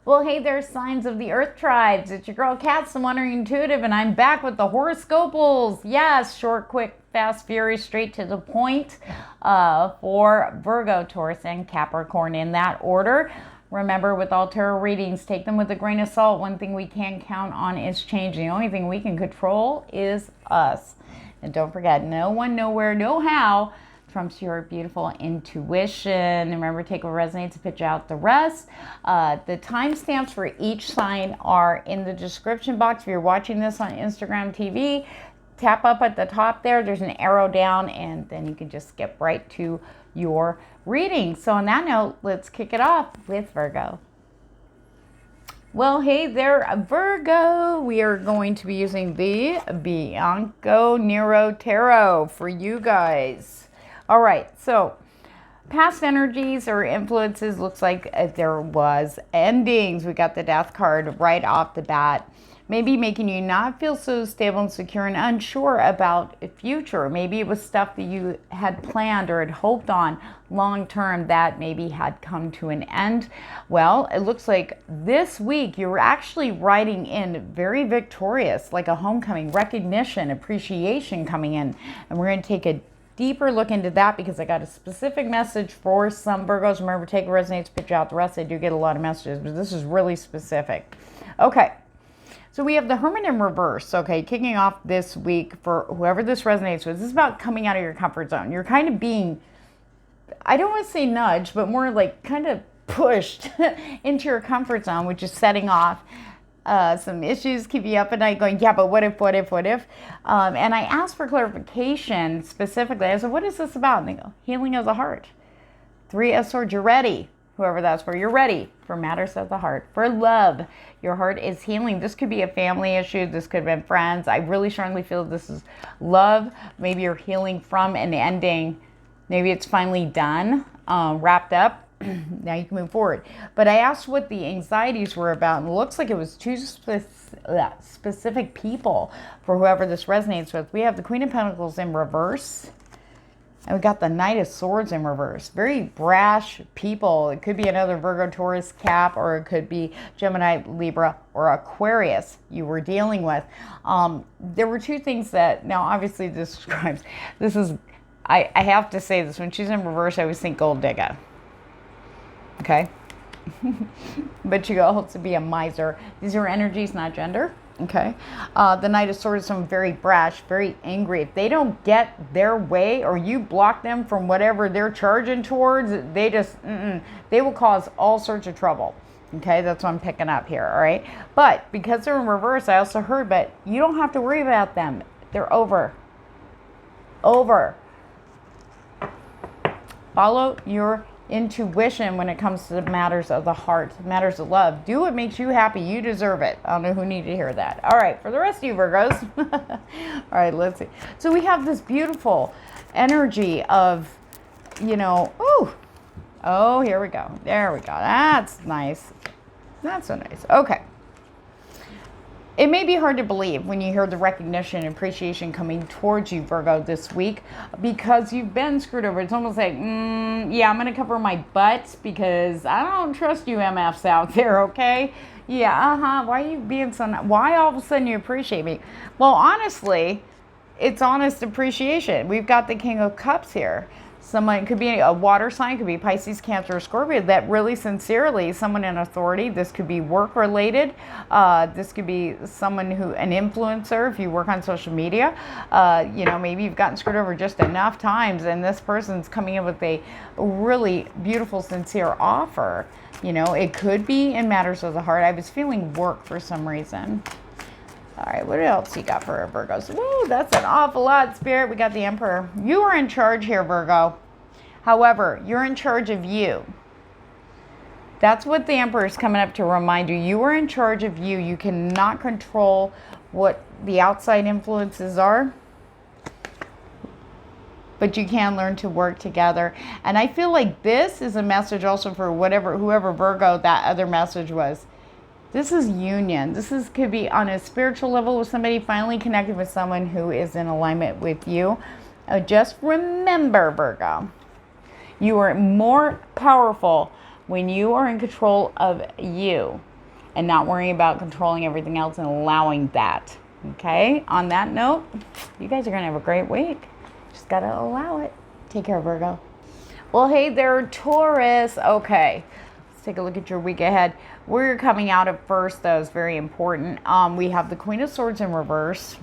Well, hey there, signs of the earth tribes. It's your girl Catz, the Wandering Intuitive, and I'm back with the horoscopals. Yes, short, quick, fast, furious, straight to the point for Virgo, Taurus, and Capricorn in that order. Remember, with all tarot readings, take them with a grain of salt. One thing we can count on is change. The only thing we can control is us. And don't forget, no one, nowhere, no how trumps your beautiful intuition. And remember, take what resonates and pitch out the rest. The timestamps for each sign are in the description box. If you're watching this on Instagram TV, tap up at the top there. There's an arrow down, and then you can just skip right to your reading. So on that note, let's kick it off with Virgo. Well, hey there, Virgo. We are going to be using the Bianco Nero Tarot for you guys. All right, so past energies or influences, looks like there was endings. We got the Death card right off the bat. Maybe making you not feel so stable and secure and unsure about the future. Maybe it was stuff that you had planned or had hoped on long term that maybe had come to an end. Well, it looks like this week you were actually riding in very victorious, like a homecoming, recognition, appreciation coming in. And we're going to take a deeper look into that because I got a specific message for some Virgos. Remember, take what resonates, pitch out the rest. I do get a lot of messages, but this is really specific. Okay. So we have the Hermit in reverse, okay, kicking off this week for whoever this resonates with. This is about coming out of your comfort zone. You're kind of being, I don't want to say nudged, but more like kind of pushed into your comfort zone, which is setting off some issues, keep you up at night going, yeah, but what if? And I asked for clarification specifically. I said, what is this about? And they go, healing of the heart. 3 of Swords, you're ready. Whoever that's for, you're ready for matters of the heart, for love. Your heart is healing. This could be a family issue. This could have been friends. I really strongly feel this is love. Maybe you're healing from an ending. Maybe it's finally done, wrapped up. Now you can move forward. But I asked what the anxieties were about, and it looks like it was 2 specific people for whoever this resonates with. We have the Queen of Pentacles in reverse. And we got the Knight of Swords in reverse. Very brash people. It could be another Virgo, Taurus, Cap, or it could be Gemini, Libra, or Aquarius you were dealing with. There were 2 things that, now obviously this describes, this is, I have to say this, when she's in reverse, I always think gold digger. Okay? But you go to be a miser. These are energies, not gender. Okay, the Knight of Swords is someone very brash, very angry. If they don't get their way or you block them from whatever they're charging towards, they just, they will cause all sorts of trouble. Okay, that's what I'm picking up here, all right? But because they're in reverse, I also heard, but you don't have to worry about them. They're over. Over. Follow your intuition when it comes to the matters of the heart, matters of love. Do what makes you happy. You deserve it. I don't know who needed to hear that. All right, for the rest of you Virgos. All right, let's see. So we have this beautiful energy of, you know, oh, here we go. There we go. That's nice. That's so nice. Okay. It may be hard to believe when you hear the recognition and appreciation coming towards you, Virgo, this week, because you've been screwed over. It's almost like, yeah, I'm going to cover my butt because I don't trust you MFs out there, okay? Yeah, why are you being so nice? Why all of a sudden you appreciate me? Well, honestly, it's honest appreciation. We've got the King of Cups here. Someone, could be a water sign, could be Pisces, Cancer, or Scorpio, that really sincerely, someone in authority. This could be work related. This could be someone who, an influencer, if you work on social media. You know, maybe you've gotten screwed over just enough times and this person's coming in with a really beautiful, sincere offer. You know, it could be in matters of the heart. I was feeling work for some reason. All right, what else you got for Virgos? Woo, that's an awful lot, Spirit. We got the Emperor. You are in charge here, Virgo. However, you're in charge of you. That's what the Emperor is coming up to remind you. You are in charge of you. You cannot control what the outside influences are, but you can learn to work together. And I feel like this is a message also for whoever Virgo that other message was. This is union. Could be on a spiritual level with somebody finally connected with someone who is in alignment with you. Just remember, Virgo, you are more powerful when you are in control of you. and not worrying about controlling everything else and allowing that. Okay, on that note, you guys are going to have a great week. Just got to allow it. Take care, Virgo. Well, hey there, Taurus. Okay, let's take a look at your week ahead. Where you're coming out of first, though, is very important. We have the Queen of Swords in reverse,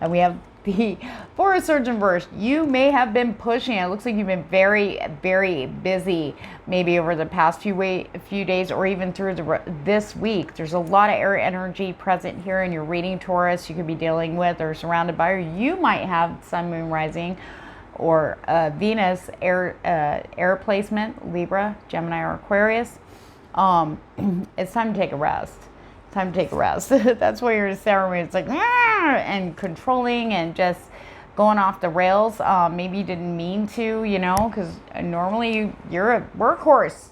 and we have the Four of Swords in reverse. You may have been pushing. It looks like you've been very, very busy, maybe over the past few days, or even through this week. There's a lot of air energy present here in your reading, Taurus. You could be dealing with or surrounded by, or you might have Sun, Moon, Rising, or Venus air placement, Libra, Gemini, or Aquarius. It's time to take a rest. Time to take a rest. That's why you're Saturn. It's like and controlling and just going off the rails. Maybe you didn't mean to, because normally you're a workhorse,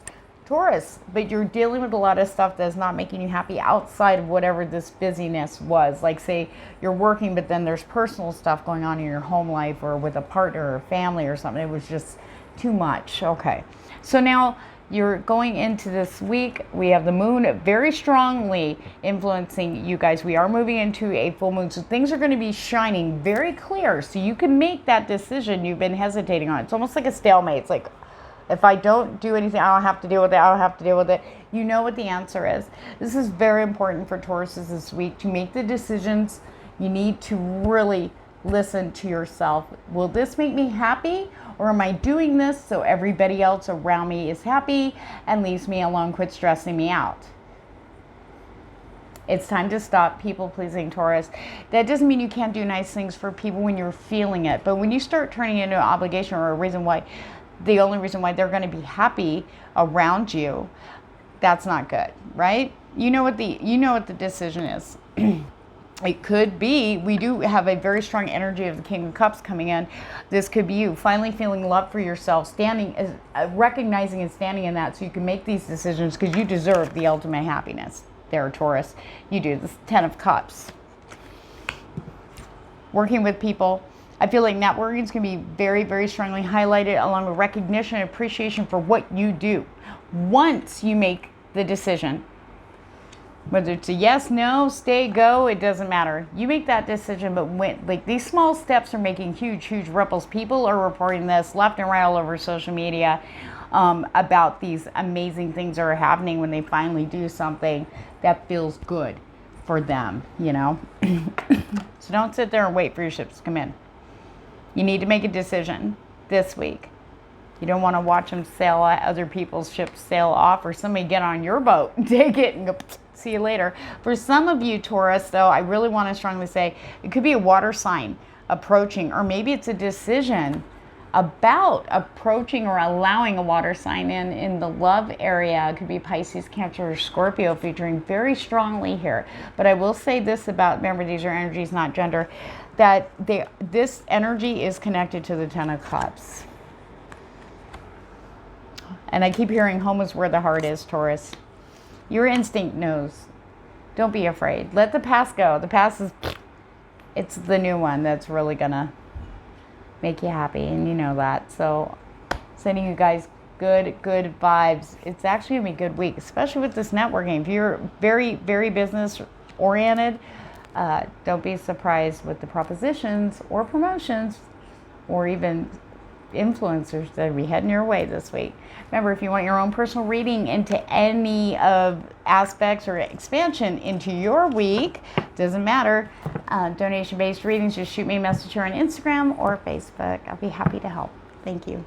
Taurus, but you're dealing with a lot of stuff that's not making you happy outside of whatever this busyness was. Like, say you're working, but then there's personal stuff going on in your home life or with a partner or family or something. It was just too much. Okay, so now you're going into this week. We have the moon very strongly influencing you guys. We are moving into a full moon, so things are going to be shining very clear, so you can make that decision you've been hesitating on. It's almost like a stalemate. It's like, if I don't do anything, I don't have to deal with it. I don't have to deal with it. You know what the answer is. This is very important for Tauruses this week, to make the decisions. You need to really listen to yourself. Will this make me happy? Or am I doing this so everybody else around me is happy and leaves me alone, quit stressing me out? It's time to stop people-pleasing, Taurus. That doesn't mean you can't do nice things for people when you're feeling it. But when you start turning it into an obligation or a reason why, the only reason why they're going to be happy around you, that's not good, right? You know what the decision is. It could be, we do have a very strong energy of the King of Cups coming in. This could be you finally feeling love for yourself, recognizing and standing in that, so you can make these decisions, because you deserve the ultimate happiness there, Taurus. You do. This 10 of Cups. Working with people. I feel like networking is going to be very, very strongly highlighted, along with recognition and appreciation for what you do. Once you make the decision, whether it's a yes, no, stay, go, it doesn't matter. You make that decision, but when, like, these small steps are making huge, huge ripples. People are reporting this left and right all over social media about these amazing things that are happening when they finally do something that feels good for them, So don't sit there and wait for your ships to come in. You need to make a decision this week. You don't want to watch them sail other people's ships sail off, or somebody get on your boat and take it and go, see you later. For some of you, Taurus, though, I really want to strongly say it could be a water sign approaching, or maybe it's a decision about approaching or allowing a water sign in the love area. It could be Pisces, Cancer, or Scorpio featuring very strongly here. But I will say this about, remember, these are energies, not gender, that this energy is connected to the 10 of Cups. And I keep hearing home is where the heart is, Taurus. Your instinct knows. Don't be afraid. Let the past go. The past it's the new one that's really gonna make you happy, and you know that. So, sending you guys good vibes. It's actually gonna be a good week, especially with this networking. If you're very, very business oriented, don't be surprised with the propositions or promotions, or even influencers that will be heading your way this week. Remember, if you want your own personal reading into any of aspects or expansion into your week, doesn't matter, donation-based readings, just shoot me a message here on Instagram or Facebook. I'll be happy to help. Thank you.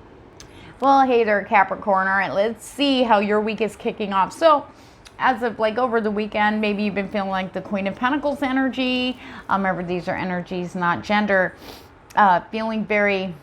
Well, hey there, Capricorn. All right, let's see how your week is kicking off. So, as of like over the weekend, maybe you've been feeling like the Queen of Pentacles energy. Remember, these are energies, not gender. Feeling very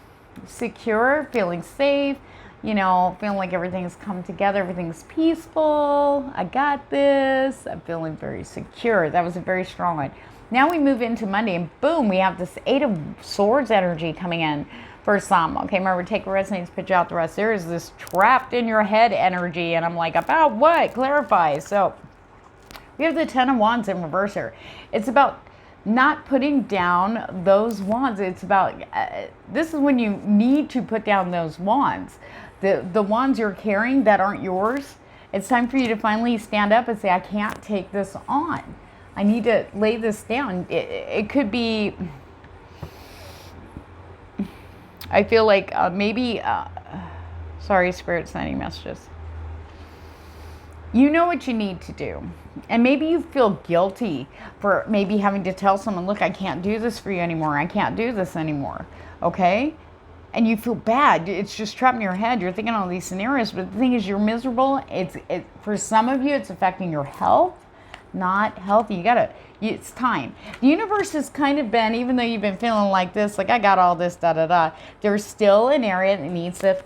secure, feeling safe, feeling like everything's come together, everything's peaceful. I got this. I'm feeling very secure. That was a very strong one. Now we move into Monday, and boom, we have this 8 of Swords energy coming in for some. Okay, remember, take what resonates, pitch out the rest. There is this trapped in your head energy, and I'm like, about what? Clarify. So we have the 10 of Wands in reverse here. It's about not putting down those wands. It's about, this is when you need to put down those wands. The wands you're carrying that aren't yours, It's time for you to finally stand up and say, I can't take this on. I need to lay this down. It could be, I feel like maybe, sorry, Spirit sending messages. You know what you need to do. And maybe you feel guilty for maybe having to tell someone, look, I can't do this for you anymore. I can't do this anymore. Okay? And you feel bad. It's just trapped in your head. You're thinking all these scenarios. But the thing is, you're miserable. For some of you, it's affecting your health. Not healthy. It's time. The universe has kind of been, even though you've been feeling like this, like I got all this, there's still an area that needs to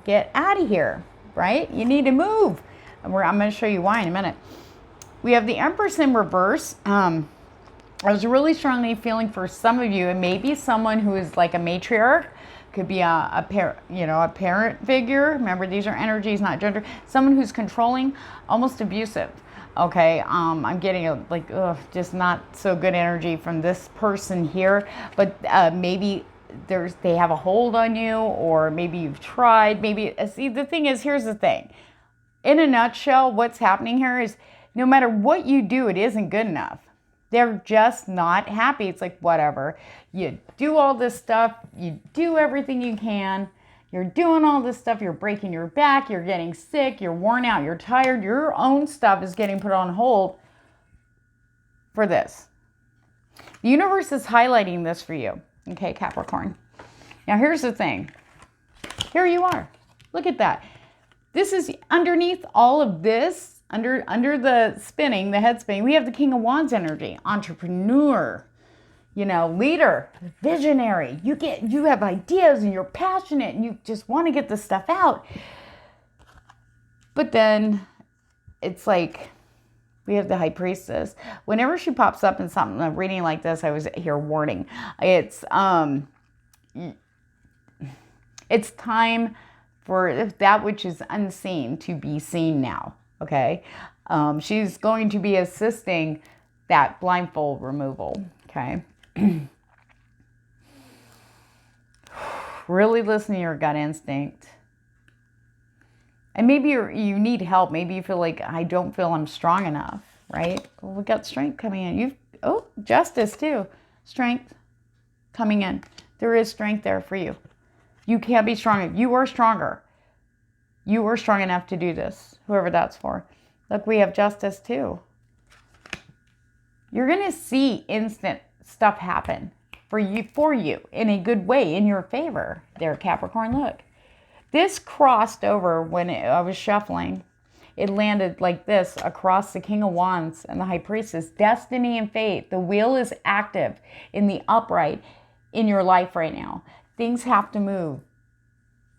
get out of here. Right? You need to move. I'm going to show you why in a minute. We have the Empress in reverse. I was really strongly feeling for some of you, and maybe someone who is like a matriarch, could be a parent figure. Remember, these are energies, not gender. Someone who's controlling, almost abusive. Okay, I'm getting just not so good energy from this person here, but maybe they have a hold on you, or maybe you've tried. Maybe see, the thing is, here's the thing. In a nutshell, what's happening here is no matter what you do, it isn't good enough. They're just not happy. It's like, whatever. You do all this stuff. You do everything you can. You're doing all this stuff. You're breaking your back. You're getting sick. You're worn out. You're tired. Your own stuff is getting put on hold for this. The universe is highlighting this for you. Okay, Capricorn. Now, here's the thing. Here you are. Look at that. This is underneath all of this, under the spinning, the head spinning, we have the King of Wands energy, entrepreneur, leader, visionary. You have ideas and you're passionate and you just want to get this stuff out. But then it's like we have the High Priestess. Whenever she pops up in something, a reading like this, I was here warning. It's time for that which is unseen to be seen now, okay? She's going to be assisting that blindfold removal, okay? Really listen to your gut instinct. And maybe you need help. Maybe you feel like, I don't feel I'm strong enough, right? Well, we got strength coming in. Justice too. Strength coming in. There is strength there for you. You can be strong. You are stronger. You are strong enough to do this, whoever that's for. Look, we have justice too. You're going to see instant stuff happen for you in a good way, in your favor. There, Capricorn, look. This crossed over when I was shuffling. It landed like this across the King of Wands and the High Priestess. Destiny and fate. The wheel is active in the upright in your life right now. Things have to move.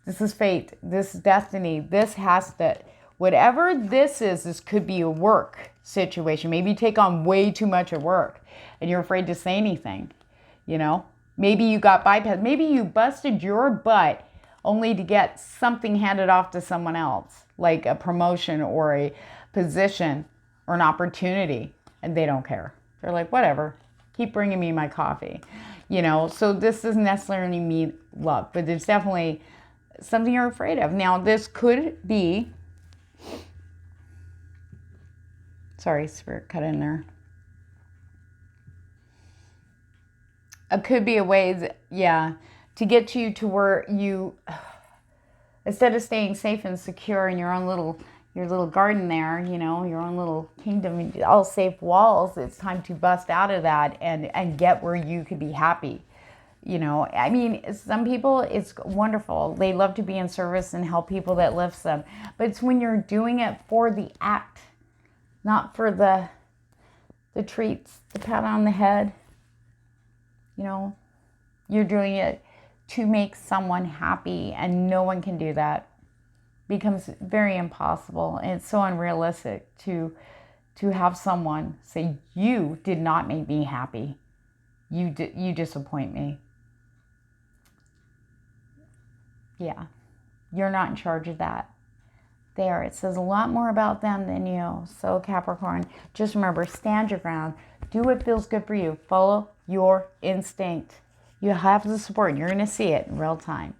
This is fate. This is destiny. This has to, whatever this is, this could be a work situation. Maybe you take on way too much at work and you're afraid to say anything, Maybe you got bypassed. Maybe you busted your butt only to get something handed off to someone else, like a promotion or a position or an opportunity, and they don't care. They're like, whatever, keep bringing me my coffee. So this doesn't necessarily mean love, but there's definitely something you're afraid of. Now, this could be, sorry, Spirit cut in there. It could be a way that, to get you to where you, instead of staying safe and secure in your little garden there, your own little kingdom, all safe walls, it's time to bust out of that and get where you could be happy. Some people, it's wonderful. They love to be in service and help people that lifts them. But it's when you're doing it for the act, not for the treats, the pat on the head. You're doing it to make someone happy, and no one can do that. Becomes very impossible, and it's so unrealistic to have someone say, you did not make me happy. You disappoint me. Yeah, you're not in charge of that. There, it says a lot more about them than you. So Capricorn, just remember, stand your ground. Do what feels good for you. Follow your instinct. You have the support, and you're going to see it in real time.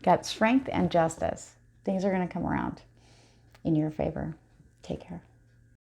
Got strength and justice. Things are going to come around in your favor. Take care.